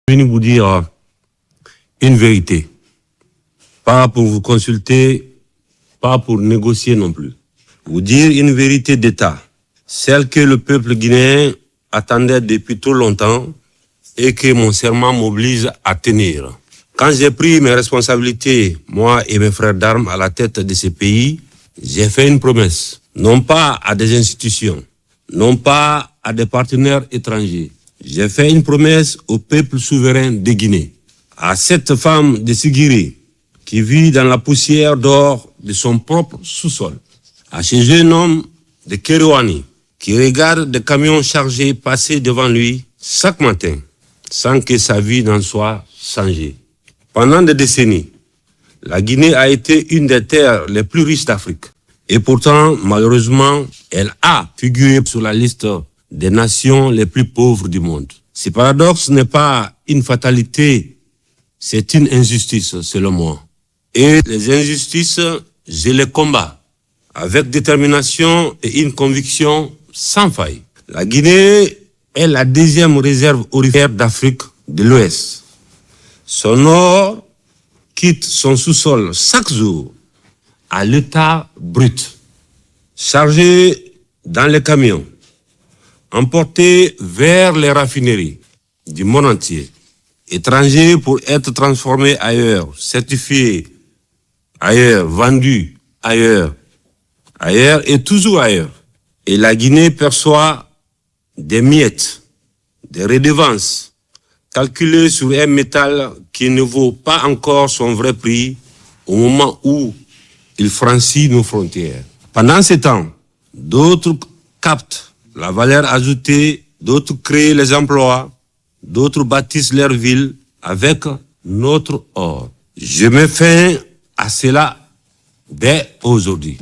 Je vais vous dire une vérité. Pas pour vous consulter, pas pour négocier non plus. Vous dire une vérité d'État, celle que le peuple guinéen attendait depuis trop longtemps et que mon serment m'oblige à tenir. Quand j'ai pris mes responsabilités, moi et mes frères d'armes à la tête de ce pays, j'ai fait une promesse, non pas à des institutions, non pas à des partenaires étrangers. J'ai fait une promesse au peuple souverain de Guinée, à cette femme de Sigiri qui vit dans la poussière d'or de son propre sous-sol, à ce jeune homme de Kerouani qui regarde des camions chargés passer devant lui chaque matin sans que sa vie n'en soit changée. Pendant des décennies, la Guinée a été une des terres les plus riches d'Afrique. Et pourtant, malheureusement, elle a figuré sur la liste des nations les plus pauvres du monde. Ce paradoxe n'est pas une fatalité, c'est une injustice, selon moi. Et les injustices, je les combats avec détermination et une conviction sans faille. La Guinée est la deuxième réserve aurifère d'Afrique de l'Ouest. Son or quitte son sous-sol chaque jour à l'état brut, chargé dans les camions, emporté vers les raffineries du monde entier, étranger pour être transformé ailleurs, certifié ailleurs, vendu ailleurs et toujours ailleurs. Et la Guinée perçoit des miettes, des redevances, calculées sur un métal qui ne vaut pas encore son vrai prix au moment où il franchit nos frontières. Pendant ce temps, d'autres captent la valeur ajoutée, d'autres créent les emplois, d'autres bâtissent leurs villes avec notre or. Je mets fin à cela dès aujourd'hui.